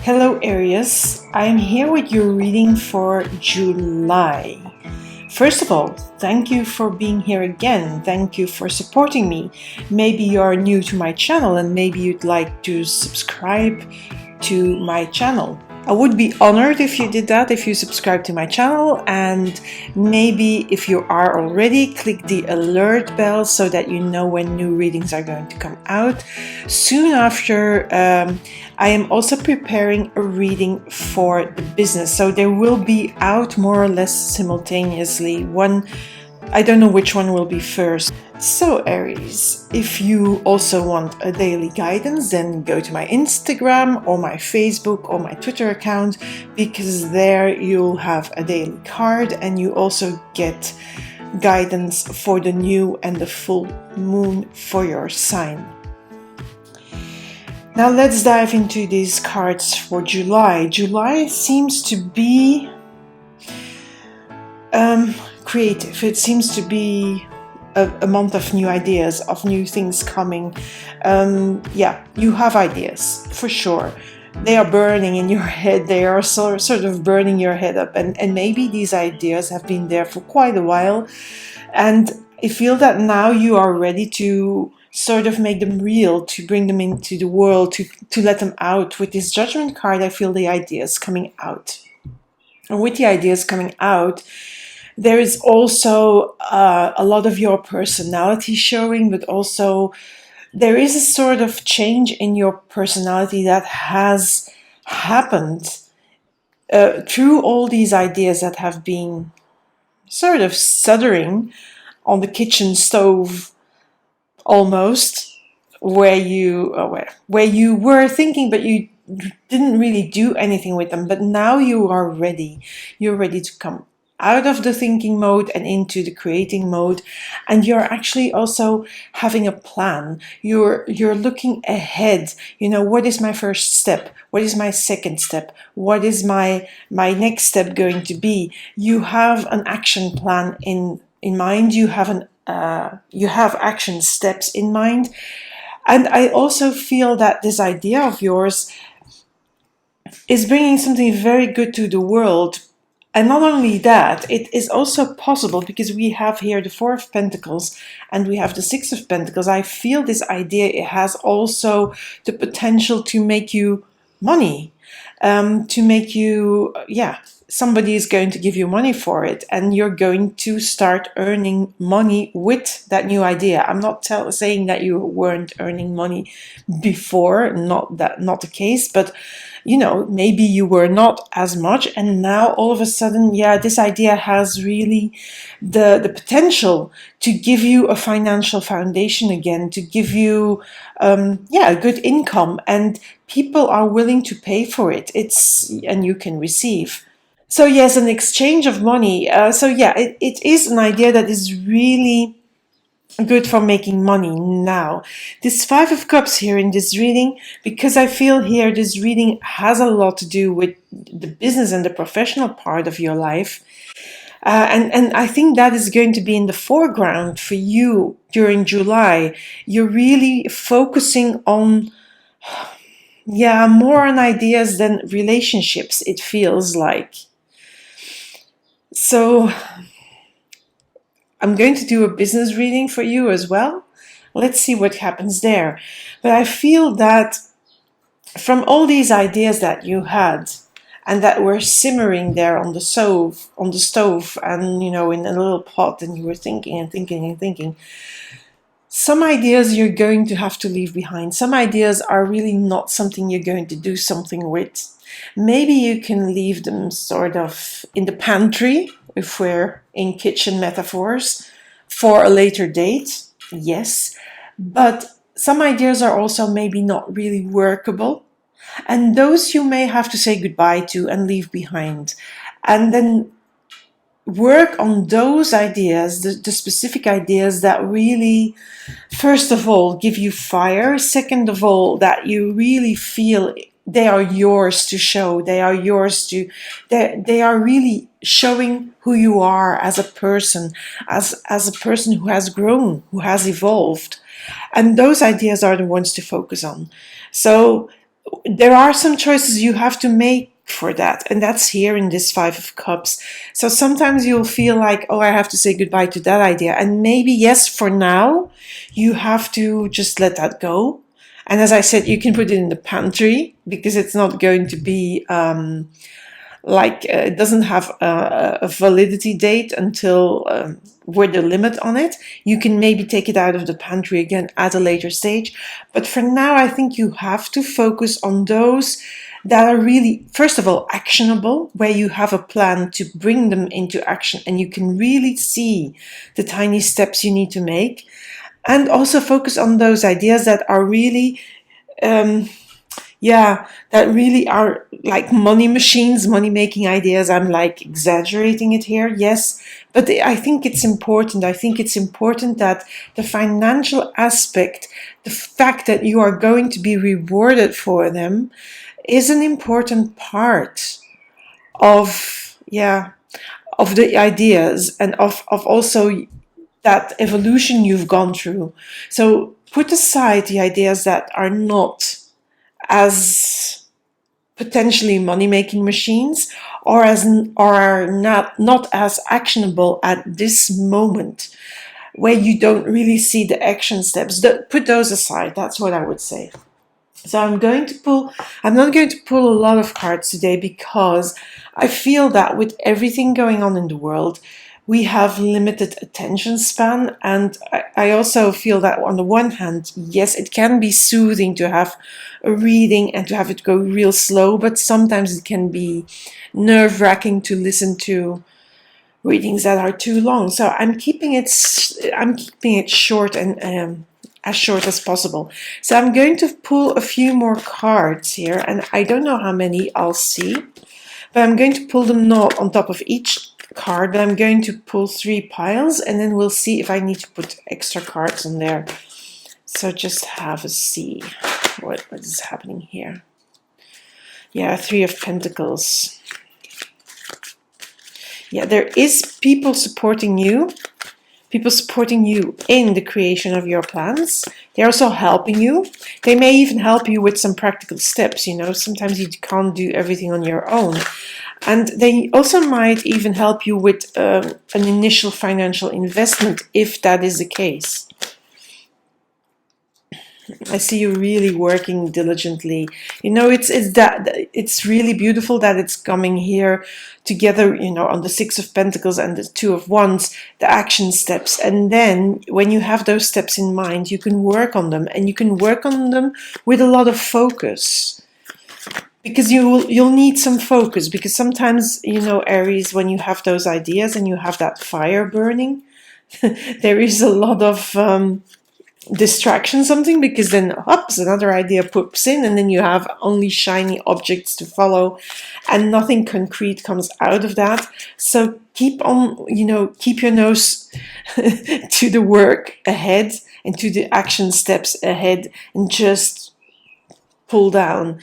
Hello Aries, I'm here with your reading for July. First of all, thank you for being here again. Thank you for supporting me. Maybe you're new to my channel and maybe you'd like to subscribe to my channel. I would be honored if you did that, if you subscribe to my channel, and maybe if you are already, click the alert bell so that you know when new readings are going to come out. Soon after, I am also preparing a reading for the business, so there will be out more or less simultaneously. I don't know which one will be first. So Aries, if you also want a daily guidance, then go to my Instagram or my Facebook or my Twitter account, because there you'll have a daily card and you also get guidance for the new and the full moon for your sign. Now let's dive into these cards for July. July seems to be creative. It seems to be a month of new ideas, of new things coming. Yeah, you have ideas for sure. They are burning in your head. They are sort of burning your head up, and maybe these ideas have been there for quite a while, and I feel that now you are ready to sort of make them real, to bring them into the world, to let them out. With this Judgment card, I feel the ideas coming out. And with the ideas coming out, there is also a lot of your personality showing, but also there is a sort of change in your personality that has happened through all these ideas that have been sort of shuddering on the kitchen stove, almost, where you were thinking, but you didn't really do anything with them. But now you are ready. You're ready to come out of the thinking mode and into the creating mode, and you're actually also having a plan. You're looking ahead. You know, what is my first step? What is my second step? What is my next step going to be? You have an action plan in mind. You have action steps in mind. And I also feel that this idea of yours is bringing something very good to the world. And not only that, it is also possible, because we have here the Four of Pentacles and we have the Six of Pentacles. I feel this idea, it has also the potential to make you money, to make you, somebody is going to give you money for it, and you're going to start earning money with that new idea. I'm not saying that you weren't earning money before, not the case, but you know, maybe you were not as much, and now all of a sudden, this idea has really the potential to give you a financial foundation again, to give you a good income, and people are willing to pay for it. And you can receive. So yes, an exchange of money. It is an idea that is really good for making money now. This Five of Cups here in this reading, because I feel here this reading has a lot to do with the business and the professional part of your life. And I think that is going to be in the foreground for you during July. You're really focusing on, more on ideas than relationships, it feels like. So I'm going to do a business reading for you as well. Let's see what happens there. But I feel that from all these ideas that you had and that were simmering there on the stove, and you know, in a little pot, and you were thinking and thinking and thinking, some ideas you're going to have to leave behind. Some ideas are really not something you're going to do something with. Maybe you can leave them sort of in the pantry, if we're in kitchen metaphors, for a later date, yes. But some ideas are also maybe not really workable, and those you may have to say goodbye to and leave behind. And then work on those ideas, the specific ideas that really, first of all, give you fire. Second of all, that you really feel they are yours to show. They are yours to, they are really showing who you are as a person, as a person who has grown, who has evolved. And those ideas are the ones to focus on. So there are some choices you have to make for that, and that's here in this Five of Cups. So sometimes you'll feel like, oh, I have to say goodbye to that idea, and maybe yes, for now you have to just let that go. And as I said, you can put it in the pantry because it's not going to be it doesn't have a validity date until we're the limit on it. You can maybe take it out of the pantry again at a later stage. But for now, I think you have to focus on those that are really, first of all, actionable, where you have a plan to bring them into action and you can really see the tiny steps you need to make. And also focus on those ideas that are really that really are like money machines, money making ideas. I'm like exaggerating it here, yes, but I think it's important. I think it's important that the financial aspect, the fact that you are going to be rewarded for them, is an important part of the ideas and of also that evolution you've gone through. So put aside the ideas that are not as potentially money-making machines or are not as actionable at this moment, where you don't really see the action steps. Put those aside. That's what I would say. So I'm not going to pull a lot of cards today because I feel that with everything going on in the world, we have limited attention span. And I also feel that on the one hand, yes, it can be soothing to have a reading and to have it go real slow, but sometimes it can be nerve-wracking to listen to readings that are too long. So I'm keeping it short and as short as possible. So I'm going to pull a few more cards here, and I don't know how many I'll see, but I'm going to pull them not on top of each card, but I'm going to pull 3 piles, and then we'll see if I need to put extra cards on there. So just have a see what is happening here. Yeah, 3 of Pentacles. Yeah, there is people supporting you in the creation of your plans. They're also helping you. They may even help you with some practical steps. Sometimes you can't do everything on your own. And they also might even help you with an initial financial investment, if that is the case. I see you really working diligently. It's really beautiful that it's coming here together, on the 6 of Pentacles and the 2 of Wands, the action steps. And then when you have those steps in mind, you can work on them, and you can work on them with a lot of focus. Because you'll need some focus, because sometimes, Aries, when you have those ideas and you have that fire burning, there is a lot of distraction, something, because then another idea pops in, and then you have only shiny objects to follow and nothing concrete comes out of that. So keep your nose to the work ahead and to the action steps ahead, and just pull down.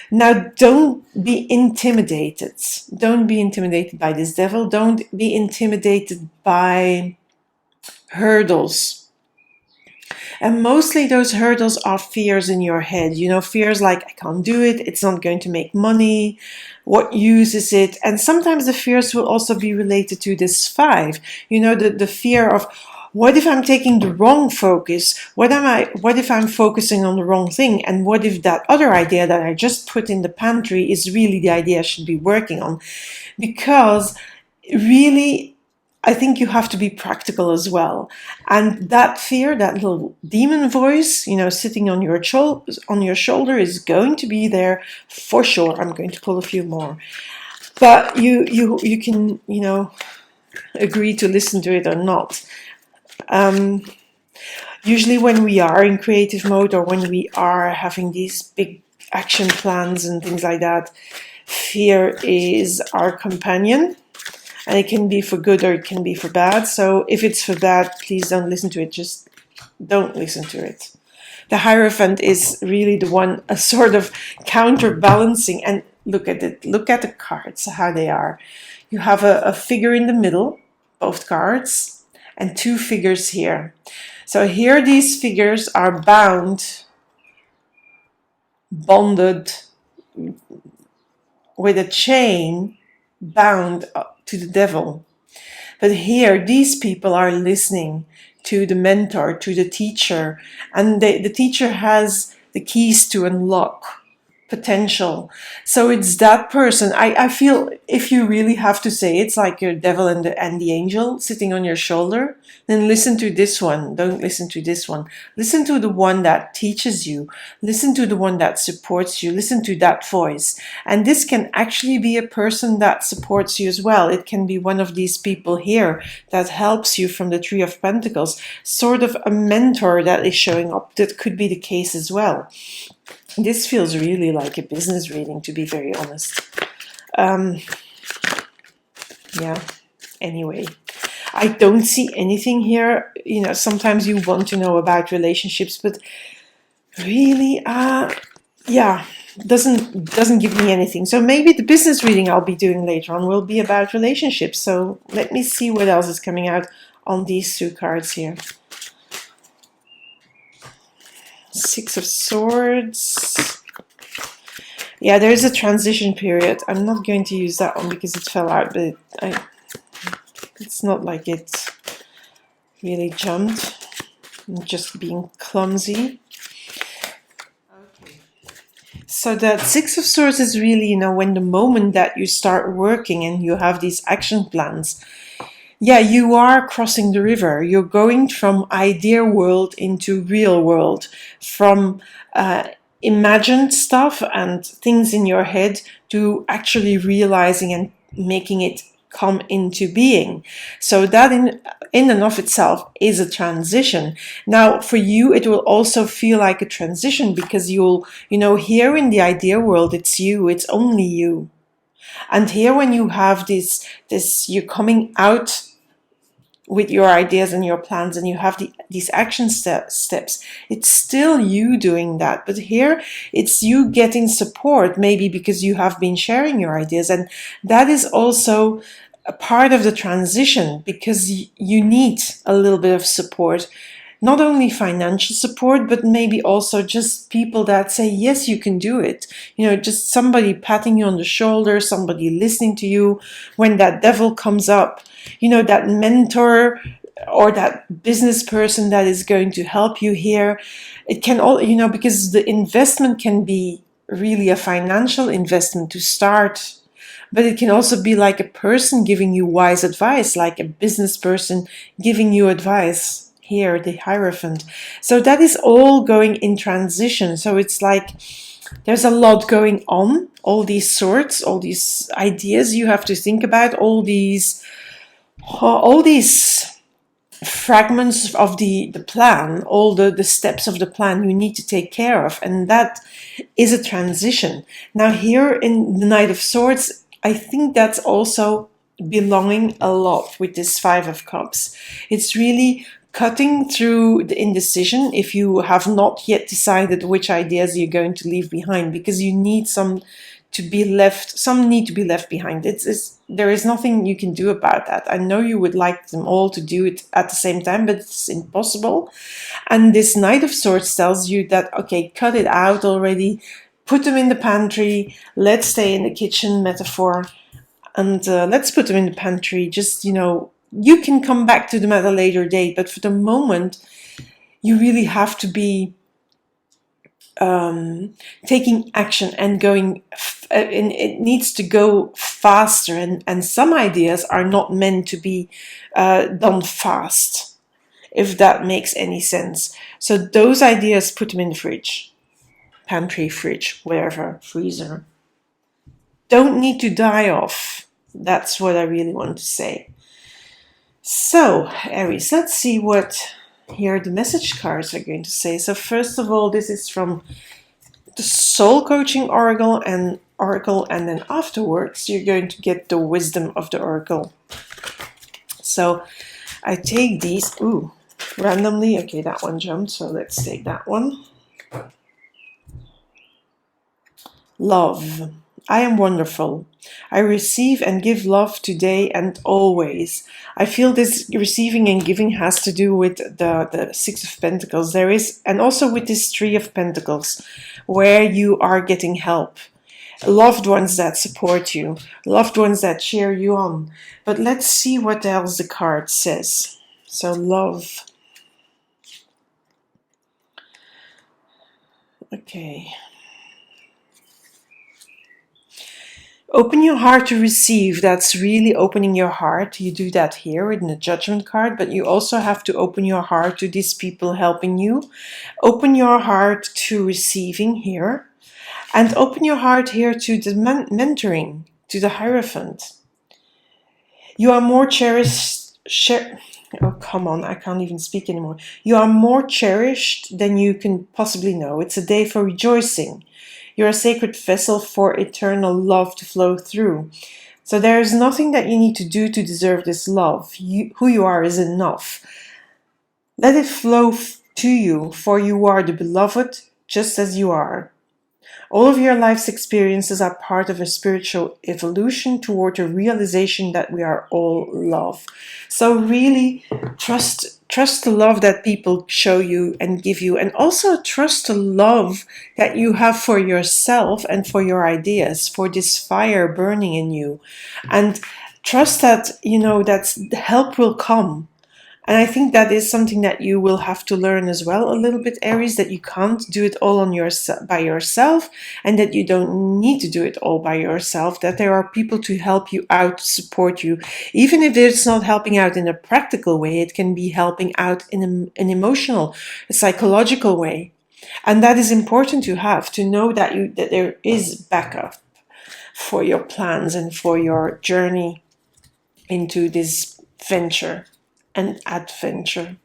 Now, don't be intimidated. Don't be intimidated by this devil. Don't be intimidated by hurdles. And mostly those hurdles are fears in your head. Fears like, I can't do it, it's not going to make money, what use is it? And sometimes the fears will also be related to this 5. The fear of, what if I'm taking the wrong focus? What if I'm focusing on the wrong thing? And what if that other idea that I just put in the pantry is really the idea I should be working on? Because really, I think you have to be practical as well. And that fear, that little demon voice, sitting on your shoulder, is going to be there for sure. I'm going to pull a few more. But you can, agree to listen to it or not. Usually when we are in creative mode, or when we are having these big action plans and things like that, fear is our companion. And it can be for good or it can be for bad. So if it's for bad, please don't listen to it. Just don't listen to it. The Hierophant is really the one, a sort of counterbalancing. And look at it. Look at the cards, how they are. You have a figure in the middle, both cards, and 2 figures here. So here these figures are bound bonded with a chain, bound to the devil. But here, these people are listening to the mentor, to the teacher, and the teacher has the keys to unlock potential. So it's that person. I feel, if you really have to say, it's like your devil and the angel sitting on your shoulder. Then listen to this one. Don't listen to this one. Listen to the one that teaches you. Listen to the one that supports you. Listen to that voice. And this can actually be a person that supports you as well. It can be one of these people here that helps you from the Three of Pentacles, sort of a mentor that is showing up. That could be the case as well. This feels really like a business reading, to be very honest. Yeah, anyway. I don't see anything here. You know, sometimes you want to know about relationships, but really, yeah, doesn't give me anything. So maybe the business reading I'll be doing later on will be about relationships. So let me see what else is coming out on these two cards here. Six of Swords. Yeah, there is a transition period. I'm not going to use that one because it fell out, but it's not like it really jumped. I'm just being clumsy. Okay. So that Six of Swords is really, you know, when the moment that you start working and you have these action plans, yeah, you are crossing the river. You're going from idea world into real world, from imagined stuff and things in your head to actually realizing and making it come into being. So that in and of itself is a transition. Now, for you, it will also feel like a transition because you'll, you know, here in the idea world, it's you, it's only you. And here when you have this you're coming out with your ideas and your plans and you have these action steps, it's still you doing that. But here it's you getting support, maybe because you have been sharing your ideas. And that is also a part of the transition because you need a little bit of support. Not only financial support, but maybe also just people that say, yes, you can do it. You know, just somebody patting you on the shoulder, somebody listening to you when that devil comes up. You know, that mentor or that business person that is going to help you here. It can all, you know, because the investment can be really a financial investment to start. But it can also be like a person giving you wise advice, like a business person giving you advice. Here, the Hierophant. So that is all going in transition. So it's like there's a lot going on, all these swords, all these ideas you have to think about, all these fragments of the plan, all the steps of the plan you need to take care of. And that is a transition. Now here in the Knight of Swords, I think that's also belonging a lot with this Five of Cups. It's really cutting through the indecision if you have not yet decided which ideas you're going to leave behind, because you need some need to be left behind. There is nothing you can do about that. I know you would like them all to do it at the same time, but it's impossible. And this Knight of Swords tells you that, okay, cut it out already, put them in the pantry, let's stay in the kitchen metaphor, and let's put them in the pantry. Just, you know, you can come back to them at a later date, but for the moment, you really have to be taking action and going. And it needs to go faster, and some ideas are not meant to be done fast, if that makes any sense. So those ideas, put them in the fridge, pantry, fridge, wherever, freezer. Don't need to die off. That's what I really want to say. So, Aries, let's see what here the message cards are going to say. So first of all, this is from the Soul Coaching Oracle, and then afterwards you're going to get the Wisdom of the Oracle. So I take these, randomly. Okay, that one jumped, so let's take that one. Love. I am wonderful. I receive and give love today and always. I feel this receiving and giving has to do with the Six of Pentacles. There is, and also with this Three of Pentacles, where you are getting help. Loved ones that support you, loved ones that cheer you on. But let's see what else the card says. So love. Okay. Open your heart to receive. That's really opening your heart. You do that here in the Judgment card, but you also have to open your heart to these people helping you. Open your heart to receiving here. And open your heart here to the mentoring, to the Hierophant. You are more cherished. Oh, come on, I can't even speak anymore. You are more cherished than you can possibly know. It's a day for rejoicing. You're a sacred vessel for eternal love to flow through. So there is nothing that you need to do to deserve this love. Who you are is enough. Let it flow to you, for you are the beloved just as you are. All of your life's experiences are part of a spiritual evolution toward a realization that we are all love. So really trust the love that people show you and give you, and also trust the love that you have for yourself and for your ideas, for this fire burning in you. And trust that, that help will come. And I think that is something that you will have to learn as well a little bit, Aries, that you can't do it all by yourself, and that you don't need to do it all by yourself, that there are people to help you out, to support you. Even if it's not helping out in a practical way, it can be helping out in an emotional, a psychological way. And that is important to have, to know that there is backup for your plans and for your journey into this venture. An adventure.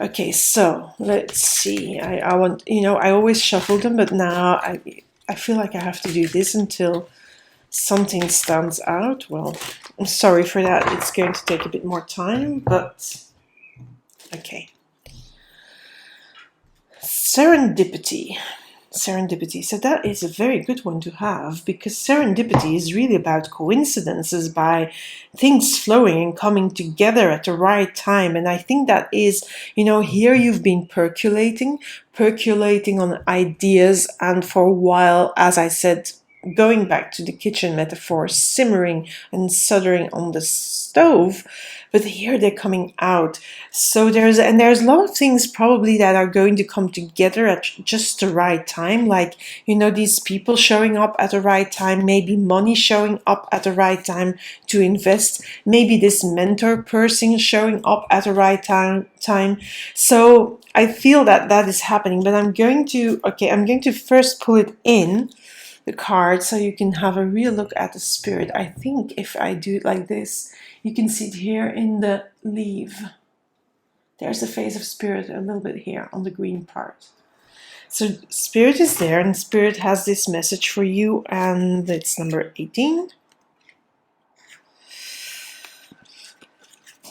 Okay, so let's see. I want, I always shuffle them, but now I feel like I have to do this until something stands out. Well, I'm sorry for that. It's going to take a bit more time, but okay. Serendipity. Serendipity. So that is a very good one to have, because serendipity is really about coincidences, by things flowing and coming together at the right time. And I think that is, here you've been percolating on ideas, and for a while, as I said, going back to the kitchen metaphor, simmering and soldering on the stove. But here they're coming out. So there's a lot of things probably that are going to come together at just the right time. Like, these people showing up at the right time, maybe money showing up at the right time to invest, maybe this mentor person showing up at the right time. So I feel that is happening, but I'm going to first pull it in the card so you can have a real look at the spirit. I think if I do it like this, you can see it here in the leaf. There's the face of spirit a little bit here on the green part. So spirit is there, and spirit has this message for you, and it's number 18.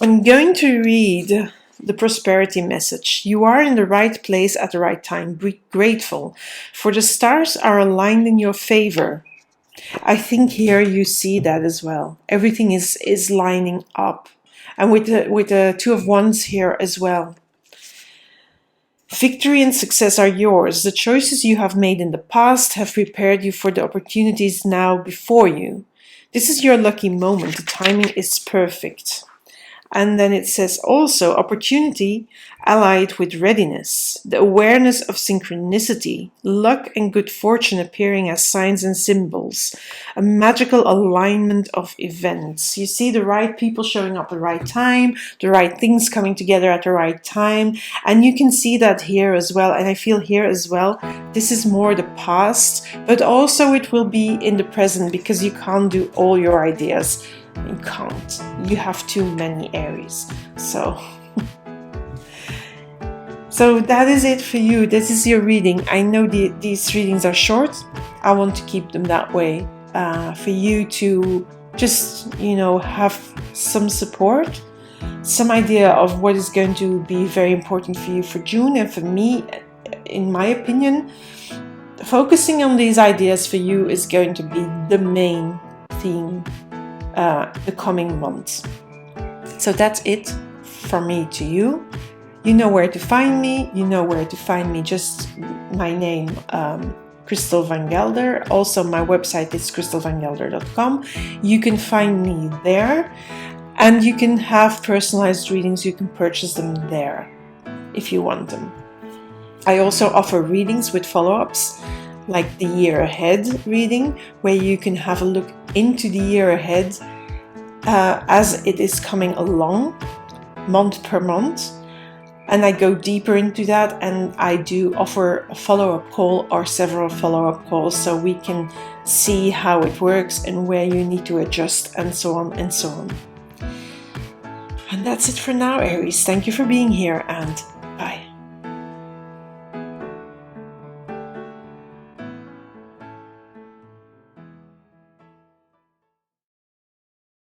I'm going to read the prosperity message. You are in the right place at the right time. Be grateful, for the stars are aligned in your favor. I think here you see that as well. Everything is lining up, and with the Two of Wands here as well. Victory and success are yours. The choices you have made in the past have prepared you for the opportunities now before you. This is your lucky moment. The timing is perfect. And then it says also opportunity allied with readiness, the awareness of synchronicity, luck and good fortune appearing as signs and symbols, a magical alignment of events. You see the right people showing up at the right time, the right things coming together at the right time. And you can see that here as well. And I feel here as well, this is more the past, but also it will be in the present, because you can't do all your ideas. You can't. You have too many Aries. So that is it for you. This is your reading. I know these readings are short. I want to keep them that way for you to just, have some support, some idea of what is going to be very important for you for June. And for me, in my opinion, focusing on these ideas for you is going to be the main theme the coming months. So that's it from me to you. You know where to find me. You know where to find me. Just my name, Christel Van Gelder. Also, my website is christelvangelder.com. You can find me there, and you can have personalized readings. You can purchase them there if you want them. I also offer readings with follow-ups, like the year ahead reading, where you can have a look into the year ahead as it is coming along, month per month. And I go deeper into that, and I do offer a follow-up call or several follow-up calls so we can see how it works and where you need to adjust, and so on and so on. And that's it for now, Aries. Thank you for being here, and